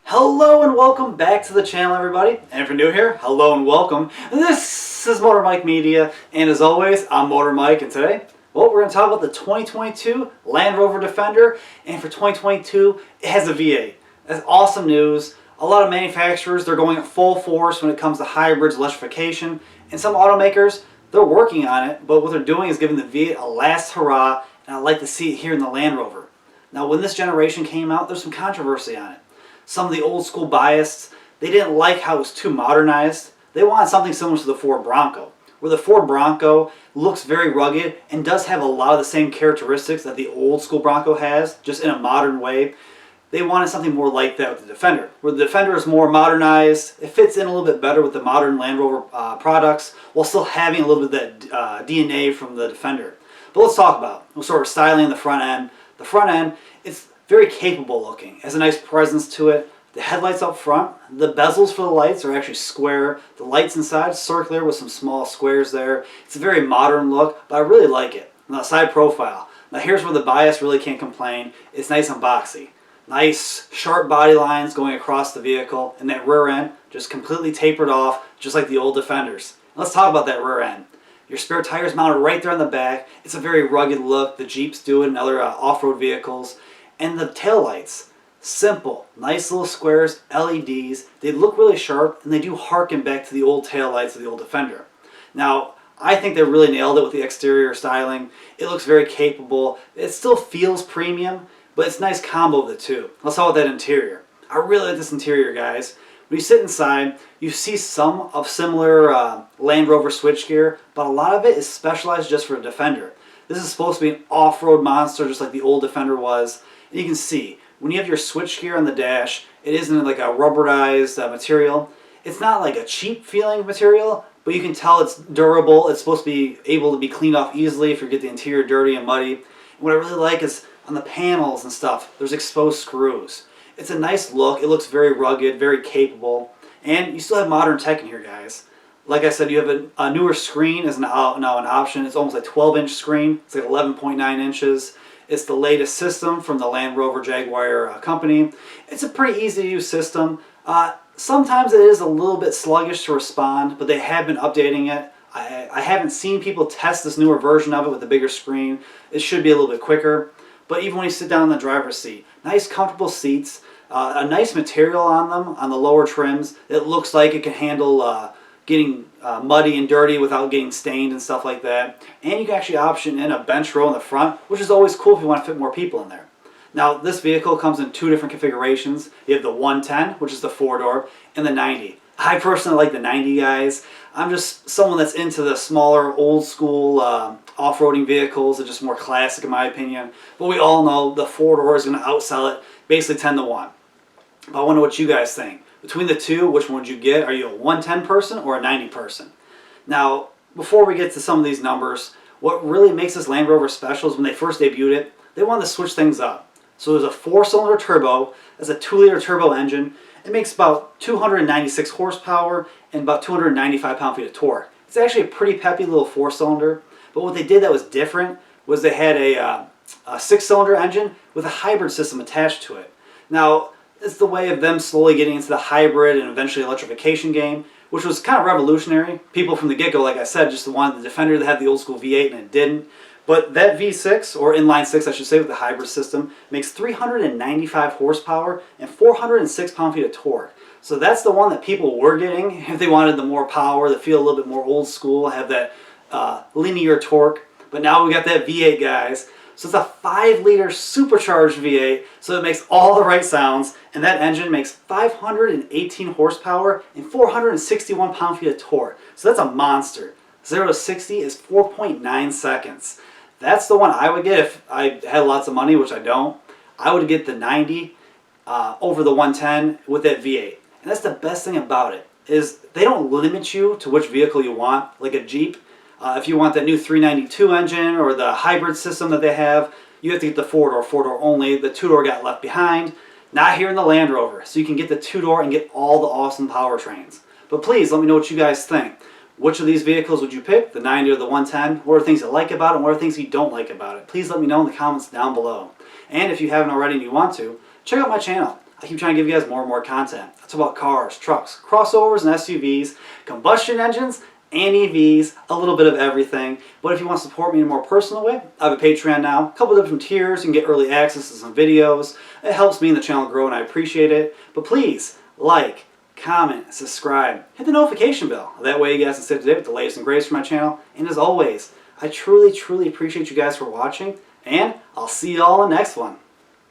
Hello and welcome back to the channel, everybody. And if you're new here, hello and welcome. This is Motor Mike Media, and as always, I'm Motor Mike, and today, well, we're going to talk about the 2022 Land Rover Defender, and for 2022, it has a V8. That's awesome news. A lot of manufacturers, they're going at full force when it comes to hybrids, electrification, and some automakers, they're working on it, but what they're doing is giving the V8 a last hurrah, and I'd like to see it here in the Land Rover. Now, when this generation came out, there's some controversy on it. Some of the old school biasts, they didn't like how it was too modernized. They wanted something similar to the Ford Bronco, where the Ford Bronco looks very rugged and does have a lot of the same characteristics that the old school Bronco has, just in a modern way. They wanted something more like that with the Defender, where the Defender is more modernized. It fits in a little bit better with the modern Land Rover products, while still having a little bit of that DNA from the Defender. But let's talk about it. We'll start with styling the front end. The front end, it's very capable looking. It has a nice presence to it. The headlights up front, the bezels for the lights are actually square. The lights inside, circular with some small squares there. It's a very modern look, but I really like it. Now, side profile. Now here's where the bias really can't complain. It's nice and boxy. Nice sharp body lines going across the vehicle, and that rear end just completely tapered off, just like the old Defenders. Let's talk about that rear end. Your spare tires mounted right there on the back. It's a very rugged look. The Jeeps do it and other off-road vehicles. And the taillights, simple, nice little squares, LEDs. They look really sharp, and they do harken back to the old taillights of the old Defender. Now, I think they really nailed it with the exterior styling. It looks very capable. It still feels premium, but it's a nice combo of the two. Let's talk about that interior. I really like this interior, guys. When you sit inside, you see some of similar Land Rover switchgear, but a lot of it is specialized just for a Defender. This is supposed to be an off-road monster, just like the old Defender was. And you can see, when you have your switchgear on the dash, it isn't like a rubberized material. It's not like a cheap feeling material, but you can tell it's durable. It's supposed to be able to be cleaned off easily if you get the interior dirty and muddy. And what I really like is on the panels and stuff, there's exposed screws. It's a nice look. It looks very rugged, very capable. And you still have modern tech in here, guys. Like I said, you have a newer screen is now an option. It's almost like a 12-inch screen. It's like 11.9 inches. It's the latest system from the Land Rover Jaguar company. It's a pretty easy to use system. Sometimes it is a little bit sluggish to respond, but they have been updating it. I haven't seen people test this newer version of it with a bigger screen. It should be a little bit quicker. But even when you sit down in the driver's seat, nice comfortable seats, a nice material on them, on the lower trims. It looks like it can handle getting muddy and dirty without getting stained and stuff like that. And you can actually option in a bench row in the front, which is always cool if you want to fit more people in there. Now, this vehicle comes in two different configurations. You have the 110, which is the 4-door, and the 90. I personally like the 90, guys. I'm just someone that's into the smaller, old school off-roading vehicles. They're just more classic in my opinion. But we all know the 4-door is going to outsell it basically 10 to 1. But I wonder what you guys think. Between the two, which one would you get? Are you a 110 person or a 90 person? Now, before we get to some of these numbers, what really makes this Land Rover special is when they first debuted it, they wanted to switch things up. So there's a 4-cylinder turbo, that's a 2-liter turbo engine. It makes about 296 horsepower and about 295 pound-feet of torque. It's actually a pretty peppy little 4-cylinder, but what they did that was different was they had a 6-cylinder engine with a hybrid system attached to it. Now, it's the way of them slowly getting into the hybrid and eventually electrification game, which was kind of revolutionary. People from the get-go, like I said, just wanted the Defender to have the old school V8 and it didn't. But that V6, or inline 6 I should say, with the hybrid system, makes 395 horsepower and 406 pound-feet of torque. So that's the one that people were getting if they wanted the more power, to feel a little bit more old school, have that linear torque. But now we got that V8, guys. So it's a 5-liter supercharged V8, so it makes all the right sounds, and that engine makes 518 horsepower and 461 pound-feet of torque. So that's a monster. 0 to 60 is 4.9 seconds. That's the one I would get if I had lots of money, which I don't. I would get the 90 over the 110 with that V8. And that's the best thing about it, is they don't limit you to which vehicle you want, like a Jeep. If you want that new 392 engine or the hybrid system that they have, you have to get the 4-door, 4-door only. The 2-door got left behind. Not here in the Land Rover. So you can get the 2-door and get all the awesome powertrains. But please let me know what you guys think. Which of these vehicles would you pick, the 90 or the 110? What are things you like about it, and what are things you don't like about it? Please let me know in the comments down below. And if you haven't already and you want to, check out my channel. I keep trying to give you guys more and more content. That's about cars, trucks, crossovers, and SUVs, combustion engines, and EVs, a little bit of everything. But if you want to support me in a more personal way, I have a Patreon now, a couple of different tiers. You can get early access to some videos. It helps me and the channel grow, and I appreciate it. But please, like, comment, subscribe, hit the notification bell. That way you guys can stay up to date with the latest and greatest from my channel. And as always, I truly, truly appreciate you guys for watching, and I'll see you all in the next one.